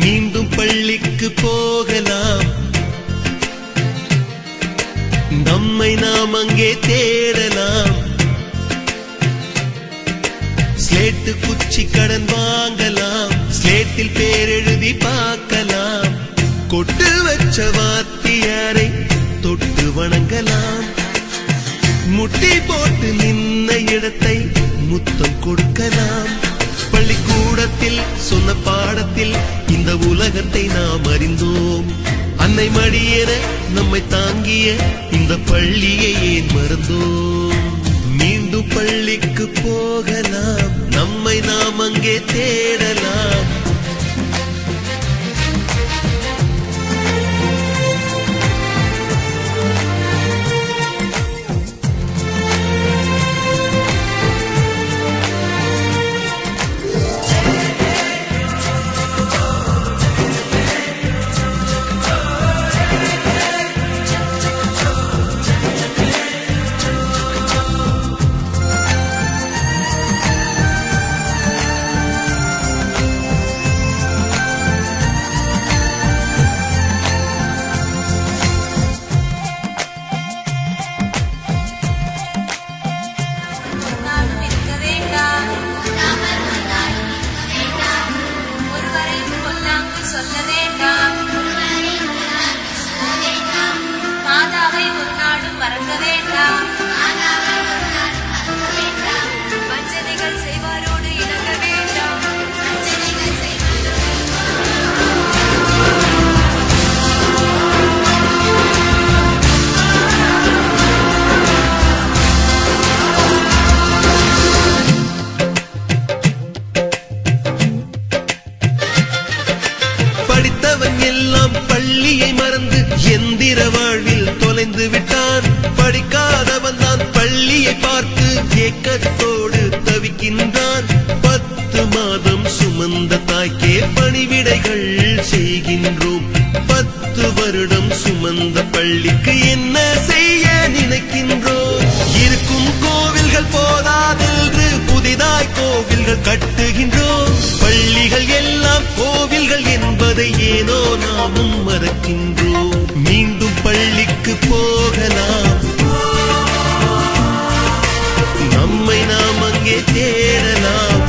மீண்டும் பள்ளிக்கு போகலாம், நம்மை நாம் அங்கே தேடலாம். ஸ்லேட்டு குச்சி கடன் வாங்கலாம், ஸ்லேட்டில் பேர் எழுதி பார்க்கலாம். கொட்டு வச்ச வாத்தியாரை தொட்டு வணங்கலாம். முட்டி போட்டு நின்ன இடத்தை முத்தம் கொடுக்கலாம். பள்ளிக்கூடத்தில் சொன்ன பாடத்தில் இந்த உலகத்தை நாம் அறிந்தோம். அன்னை மடியென நம்மை தாங்கிய இந்த பள்ளியை ஏன் மறந்தோம்? மீண்டும் பள்ளிக்கு போகலாம், நம்மை நாம் அங்கே தேடலாம். மாதாவை ஒரு நாளும் மறக்க வேண்டாம். வஞ்சனைகள் செய்வாரோடு இணங்க வேண்டாம். படித்தவன் எல்லாம் பள்ளியை மறந்து எந்திர வாழ்வில் தொலைந்து விட்டான். படிக்காதவன் தான் பள்ளியை பார்த்து ஏக்கத்தோடு தவிக்கின்றான். 10 மாதம் சுமந்த தாய்க்கே பணிவிடைகள் செய்கின்றோம். 10 வருடம் சுமந்த பள்ளிக்கு என்ன செய்ய நினைக்கின்றோம்? இருக்கும் கோவில்கள் போதாதென்று புதிதாய் கோவில்கள் கட்டுகின்றோம். பள்ளிகள் எல்லாம் கோவில்கள் என்பதை ஏனோ நாமும் மறக்கின்றோம். மீண்டும் பள்ளிக்கு போகலாம், நம்மை நாம் அங்கே தேடலாம்.